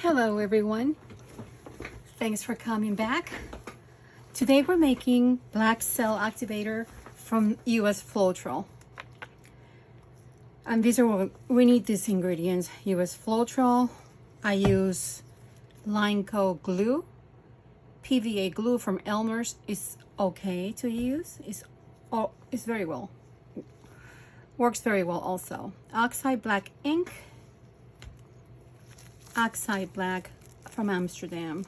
Hello everyone, thanks for coming back. Today we're making black Cell Activator from US Floetrol. And these are what we need, these ingredients: US Floetrol. I use line coat glue. PVA glue from Elmer's is okay to use. It's very well. Works very well also. Oxide black ink. Oxide black from Amsterdam.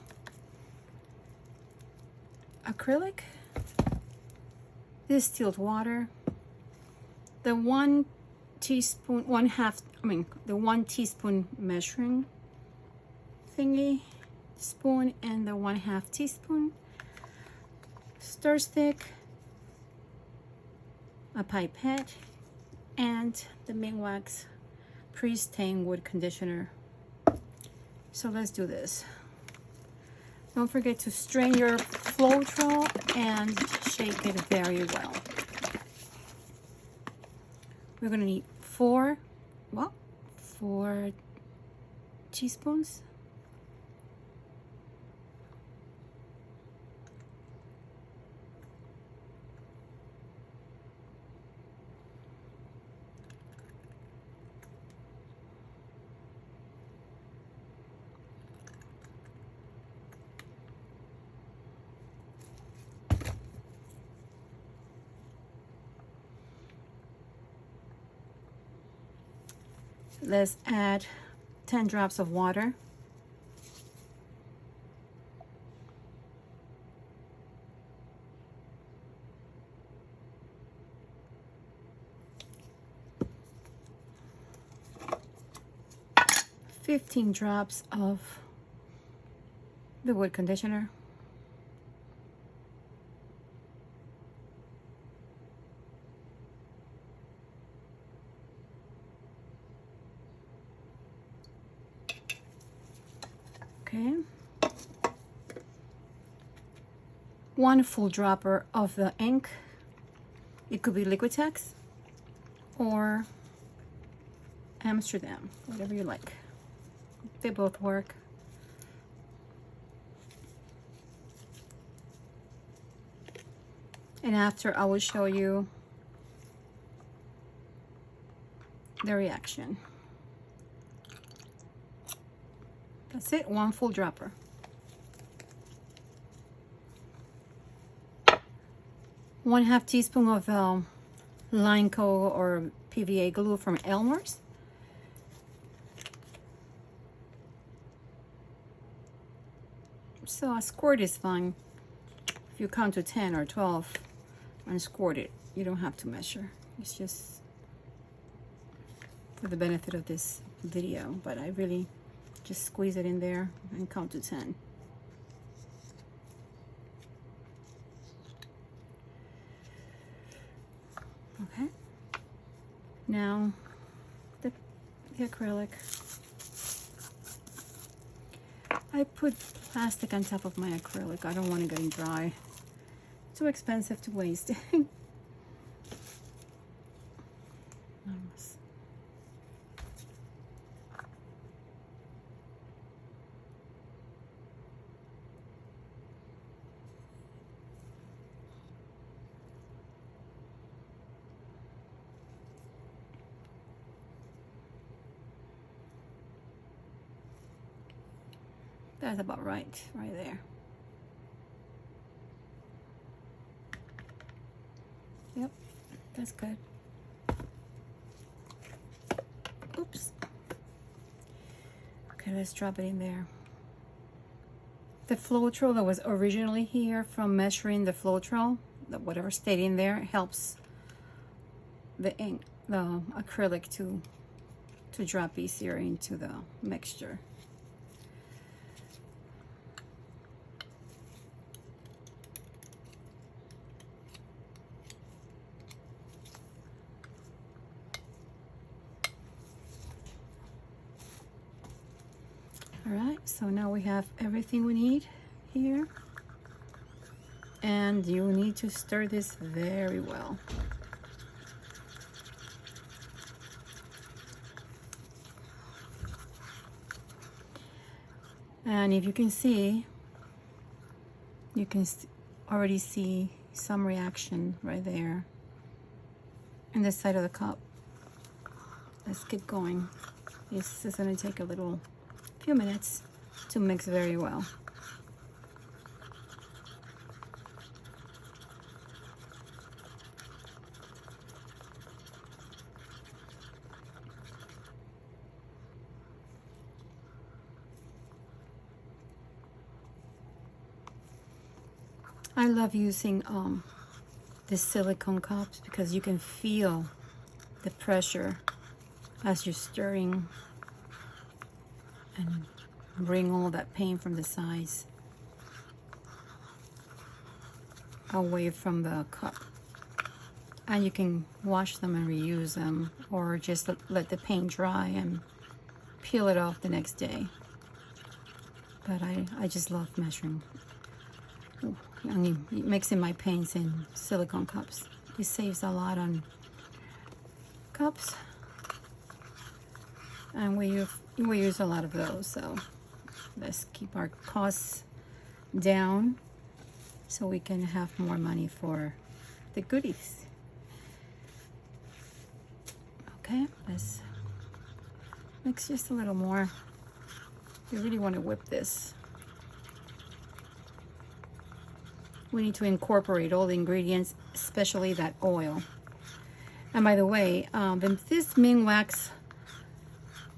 Acrylic. Distilled water. The 1 teaspoon measuring thingy spoon, and the 1/2 teaspoon stir stick, a pipette, and the Minwax pre-stained wood conditioner. So let's do this. Don't forget to strain your Floetrol and shake it very well. We're gonna need 4 teaspoons. Let's add 10 drops of water. $15 drops of the wood conditioner. Okay. 1 full dropper of the ink. It could be Liquitex or Amsterdam, whatever you like. They both work. And after, I will show you the reaction. That's it, 1 full dropper. One-half teaspoon of line coat or PVA glue from Elmer's. So a squirt is fine. If you count to 10 or 12 and squirt it, you don't have to measure. It's just for the benefit of this video, but I really just squeeze it in there and count to 10. Okay. Now the acrylic. I put plastic on top of my acrylic. I don't want it getting dry. Too expensive to waste. That's about right there. Yep, that's good. Oops. Okay, let's drop it in there. The Floetrol that was originally here from measuring the Floetrol, whatever stayed in there, helps the ink, the acrylic to drop easier into the mixture. All right, so now we have everything we need here, and you need to stir this very well. And if you can see, you can already see some reaction right there in the side of the cup. Let's keep going. This is going to take a few minutes to mix very well. I love using the silicone cups because you can feel the pressure as you're stirring and bring all that paint from the sides away from the cup. And you can wash them and reuse them, or just let the paint dry and peel it off the next day. But I just love measuring. I mean, mixing my paints in silicone cups. It saves a lot on cups, and we use a lot of those. So let's keep our costs down so we can have more money for the goodies. Okay, let's mix just a little more. You really want to whip this. We need to incorporate all the ingredients, especially that oil. And by the way, this Ming Wax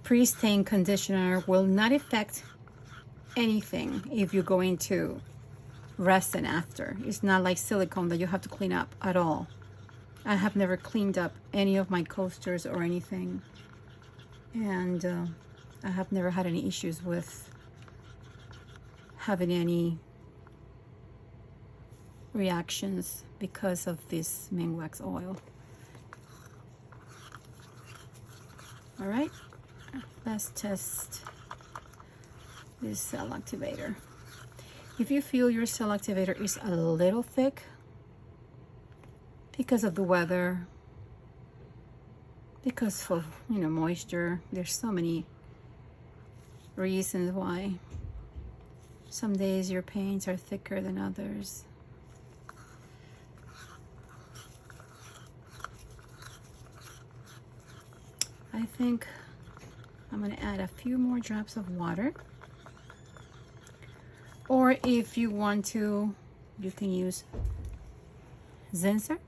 Pre-Stain Conditioner will not affect anything if you're going to resin after. It's not like silicone that you have to clean up at all. I have never cleaned up any of my coasters or anything. And I have never had any issues with having any reactions because of this Ming Wax oil. All right, let's test this Cell Activator. If you feel your Cell Activator is a little thick because of the weather, because of moisture, there's so many reasons why. Some days your paints are thicker than others. I think I'm going to add a few more drops of water. Or if you want to, you can use Zinsser.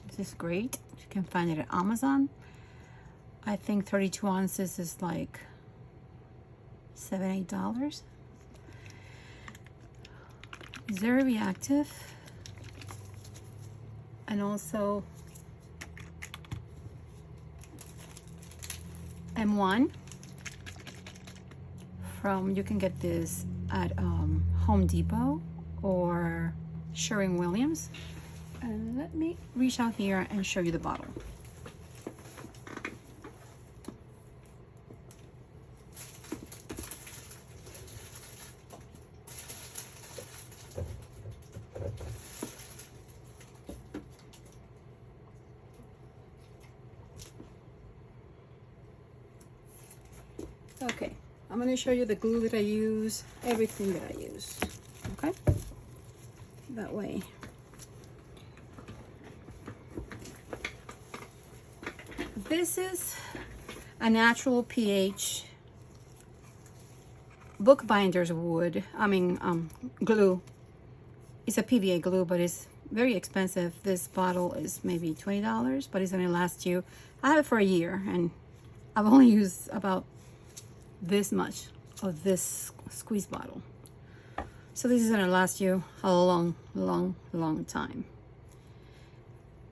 This is great. You can find it at Amazon. I think 32 ounces is like $7, $8. It's very reactive. And also M1 you can get this at Home Depot or Sherwin-Williams. And let me reach out here and show you the bottle. Okay, I'm going to show you the glue that I use, everything that I use, okay? That way. This is a natural pH bookbinder's wood, glue. It's a PVA glue, but it's very expensive. This bottle is maybe $20, but it's going to last you. I have it for a year, and I've only used about this much of this squeeze bottle. So this is going to last you a long, long, long time.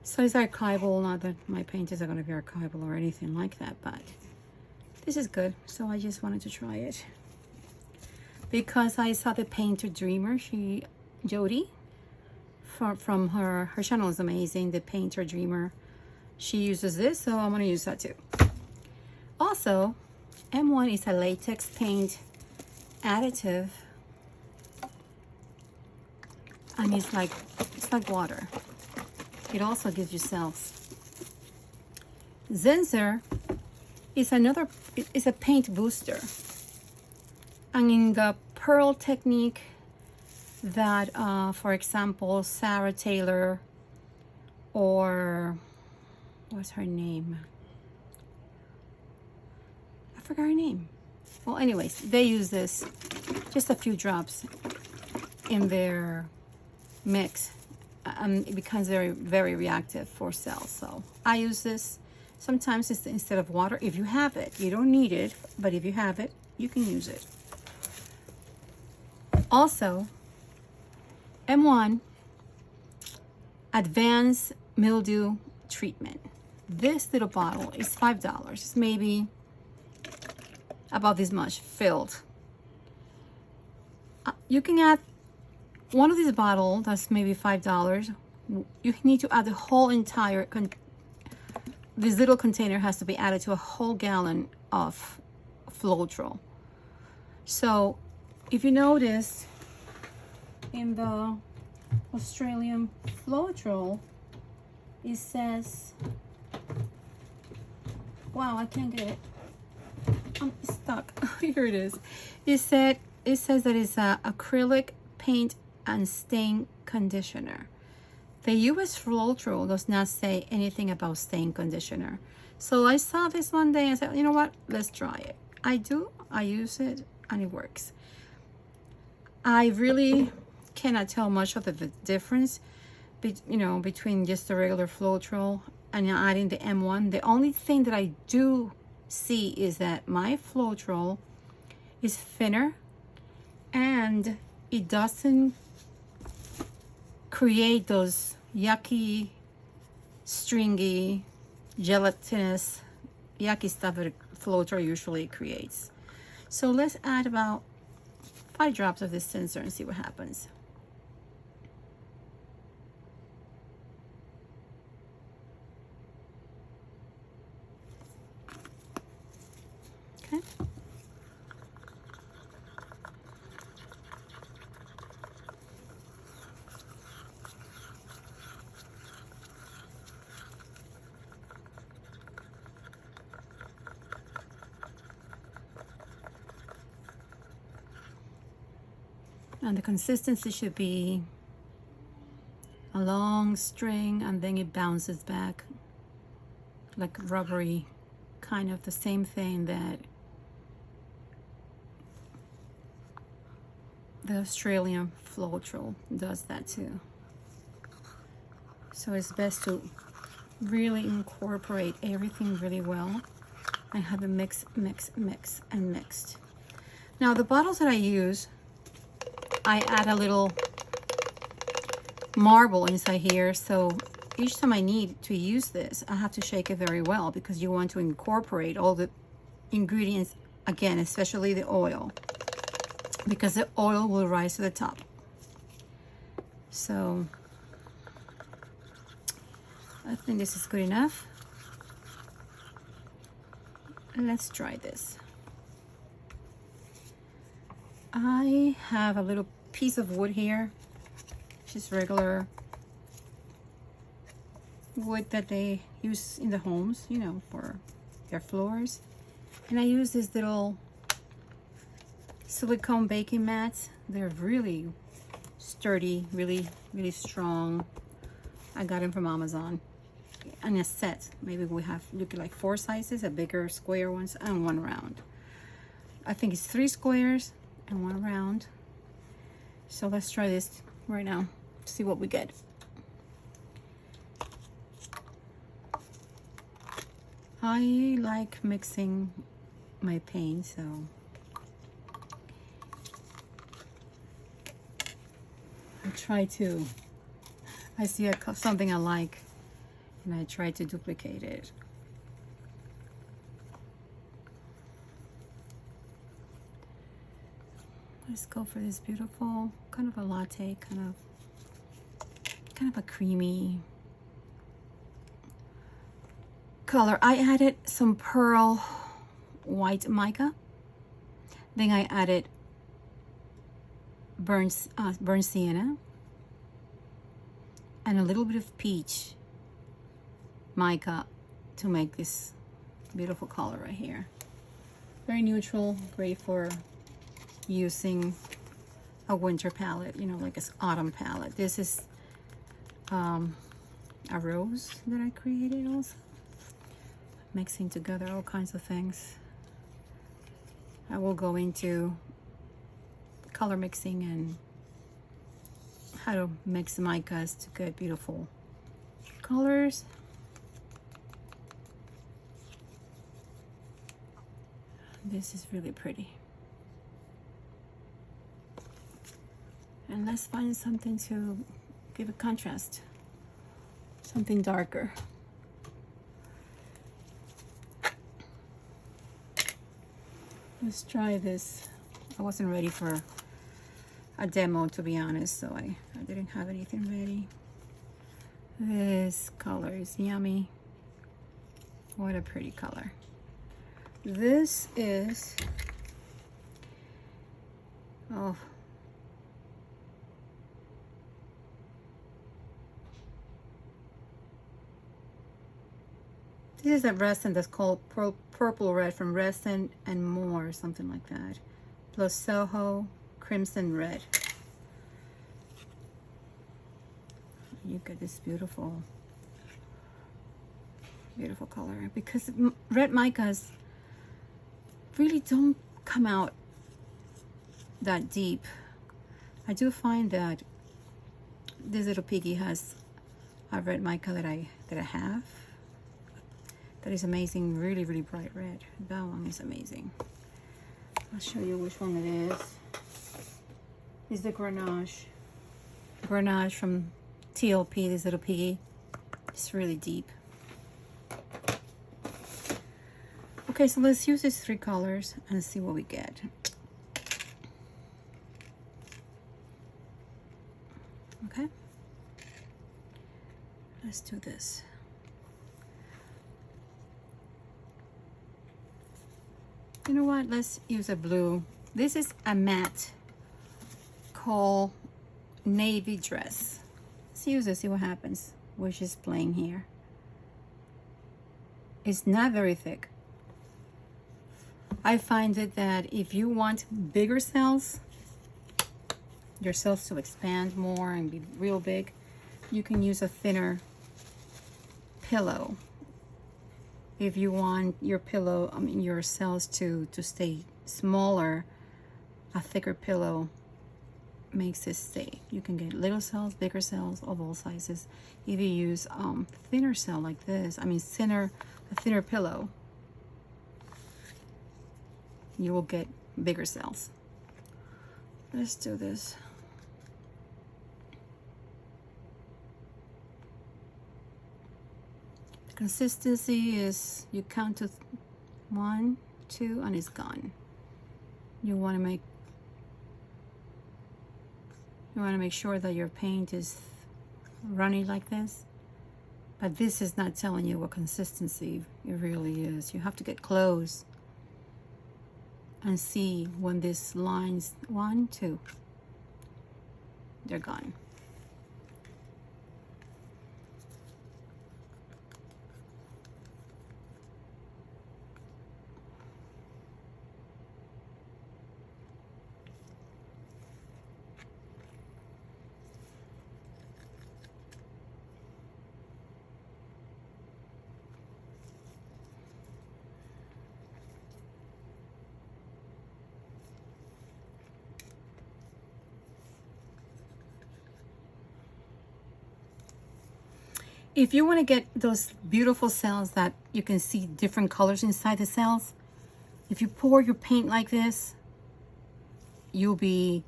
So it's archival, not that my paintings are going to be archival or anything like that, but this is good. So I just wanted to try it because I saw the Painter Dreamer, Jody, from her channel is amazing. The Painter Dreamer, she uses this, so I'm going to use that too. Also, M1 is a latex paint additive, and it's like water. It also gives you cells. Zinsser is a paint booster. And in the pearl technique that, for example, Sarah Taylor, or what's her name? I forgot her name. Well, anyways, they use this, just a few drops in their mix. It becomes very, very reactive for cells. So I use this. Sometimes it's instead of water, if you have it. You don't need it, but if you have it, you can use it. Also, M1 Advanced Mildew Treatment. This little bottle is $5. It's maybe about this much filled. You can add one of these bottles, that's maybe $5. You need to add the whole entire, this little container has to be added to a whole gallon of Floetrol. So if you notice in the Australian Floetrol, it says, wow, I can't get it. I'm stuck. Here it is. It says that it's a acrylic paint and stain conditioner. The US Floetrol does not say anything about stain conditioner. So I saw this one day and said, you know what? Let's try it. I use it and it works. I really cannot tell much of the difference between just the regular Floetrol and adding the M1. The only thing that I do see is that my Floetrol is thinner and it doesn't create those yucky, stringy, gelatinous, yucky stuff that Floetrol usually creates. So let's add about 5 drops of this sensor and see what happens. Okay. And the consistency should be a long string and then it bounces back like rubbery, kind of the same thing that the Australian Floetrol does that too. So it's best to really incorporate everything really well and have it mix, and mixed. Now the bottles that I use, I add a little marble inside here, so each time I need to use this, I have to shake it very well because you want to incorporate all the ingredients again, especially the oil, because the oil will rise to the top. So I think this is good enough. Let's try this. I have a little piece of wood here, just regular wood that they use in the homes, for their floors. And I use this little silicone baking mats. They're really sturdy, really strong. I got them from Amazon. And a set, maybe we have looking like 4 sizes, a bigger square ones and 1 round. I think it's 3 squares and 1 round. So let's try this right now, see what we get. I like mixing my paint, so I see something I like and I try to duplicate it. Let's go for this beautiful, kind of a latte, kind of a creamy color. I added some pearl white mica. Then I added burnt sienna and a little bit of peach mica to make this beautiful color right here. Very neutral, great for using a winter palette, you know, like an autumn palette. This is a rose that I created also. Mixing together all kinds of things. I will go into color mixing and how to mix micas to get beautiful colors. This is really pretty. And let's find something to give a contrast, something darker. Let's try this. I wasn't ready for a demo, to be honest, so I didn't have anything ready. This color is yummy. What a pretty color. This is, oh, this is a resin that's called Purple Red from Resin and More, something like that. Plus Soho Crimson Red. You get this beautiful, beautiful color, because red micas really don't come out that deep. I do find that this little piggy has a red mica that I have. That is amazing, really, really bright red. That one is amazing. I'll show you which one it is. It's the Grenache. Grenache from TLP, this little piggy. It's really deep. Okay, so let's use these 3 colors and see what we get. Okay. Let's do this. You know what? Let's use a blue. This is a matte called Navy Dress. Let's use it, see what happens. Which is playing here. It's not very thick. I find it that if you want bigger cells, your cells to expand more and be real big, you can use a thinner pillow. If you want your pillow, your cells to stay smaller, a thicker pillow makes it stay. You can get little cells, bigger cells of all sizes. If you use thinner cell like this, a thinner pillow, you will get bigger cells. Let's do this. Consistency is, you count to 1, 2, and it's gone. You want to make sure that your paint is runny like this, but this is not telling you what consistency it really is. You have to get close and see when this lines 1, 2, they're gone. If you want to get those beautiful cells that you can see different colors inside the cells, if you pour your paint like this, you'll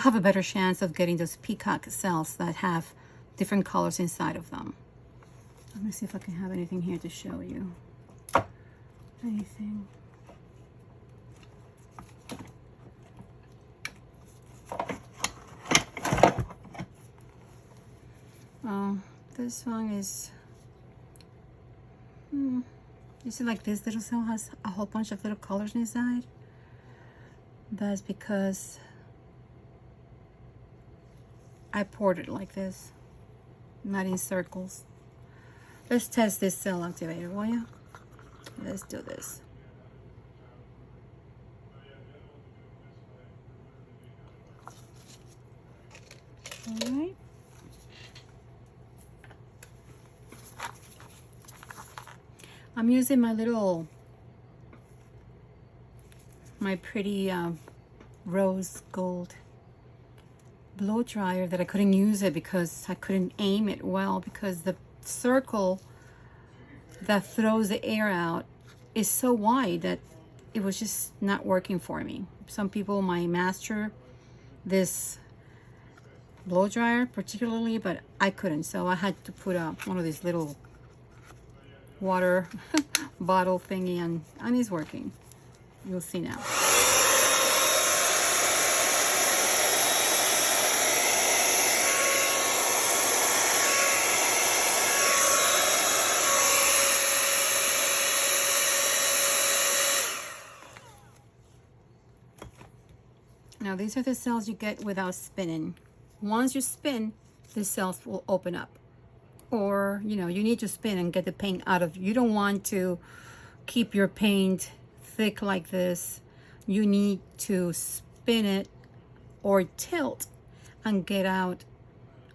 have a better chance of getting those peacock cells that have different colors inside of them. Let me see if I can have anything here to show you. Anything. Oh, this one is, you see, like this little cell has a whole bunch of little colors inside. That's because I poured it like this, not in circles. Let's test this cell activator, will you? Let's do this. All right. I'm using my pretty rose gold blow dryer that I couldn't use it because I couldn't aim it well, because the circle that throws the air out is so wide that it was just not working for me. Some people might master this blow dryer particularly, but I couldn't, so I had to put one of these little water bottle thingy, and it's working. You'll see now. Now these are the cells you get without spinning. Once you spin, the cells will open up. Or, you need to spin and get the paint out of. You don't want to keep your paint thick like this. You need to spin it or tilt and get out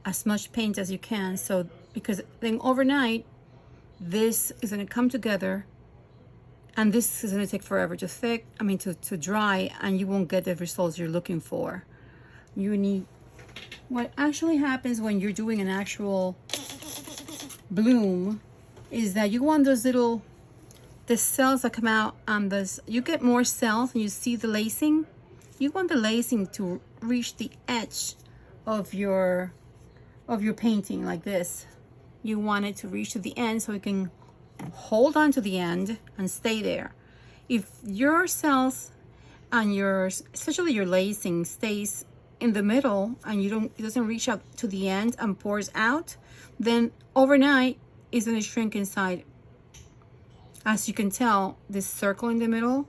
as much paint as you can. So, because then overnight, this is going to come together, and this is going to take forever to dry, and you won't get the results you're looking for. What actually happens when you're doing an actual bloom is that you want the cells that come out on this. You get more cells and you see the lacing. You want the lacing to reach the edge of your painting like this. You want it to reach to the end so you can hold on to the end and stay there. If your cells and especially your lacing stays in the middle and it doesn't reach up to the end and pours out, then overnight it's going to shrink inside. As you can tell, this circle in the middle,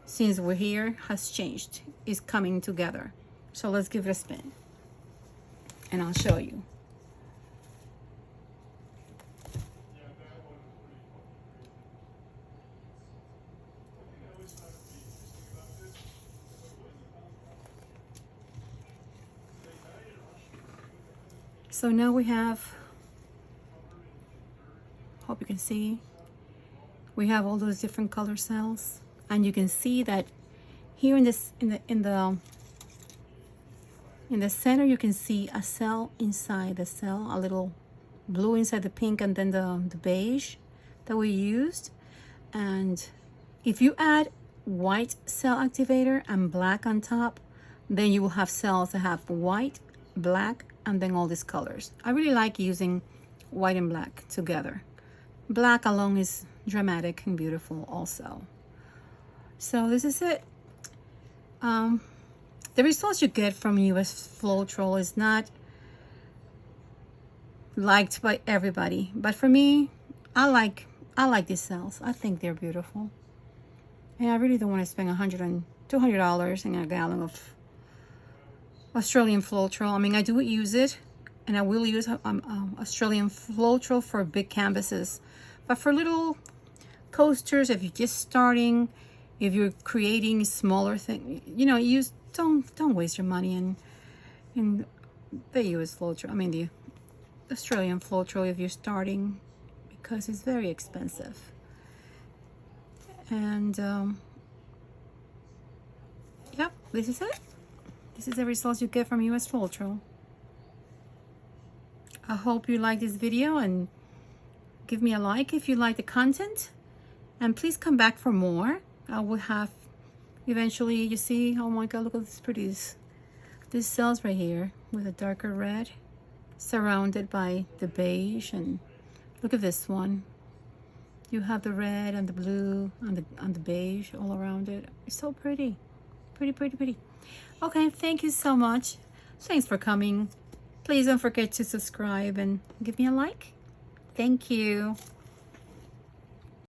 since we're here, has changed. It's coming together. So let's give it a spin and I'll show you. So now we have, hope you can see, we have all those different color cells, and you can see that here in the center you can see a cell inside the cell, a little blue inside the pink, and then the beige that we used. And if you add white cell activator and black on top, then you will have cells that have white, black, and then all these colors. I really like using white and black together. Black alone is dramatic and beautiful also. So this is it. The results you get from US Floetrol is not liked by everybody, but for me, I like these cells. I think they're beautiful, and I really don't want to spend $100 and $200 in a gallon of Australian Floetrol. I mean, I do use it, and I will use Australian Floetrol for big canvases, but for little coasters, if you're just starting, if you're creating smaller things, don't waste your money in the US Floetrol. I mean, the Australian Floetrol if you're starting, because it's very expensive. And yep, this is it. This is the results you get from US Floetrol. I hope you like this video, and give me a like if you like the content, and please come back for more. I will have eventually, you see, oh my god, look at this pretty, these cells right here with a darker red surrounded by the beige, and look at this one. You have the red and the blue and the beige all around it. It's so pretty. Pretty. Okay, thank you so much. Thanks for coming. Please don't forget to subscribe and give me a like. Thank you.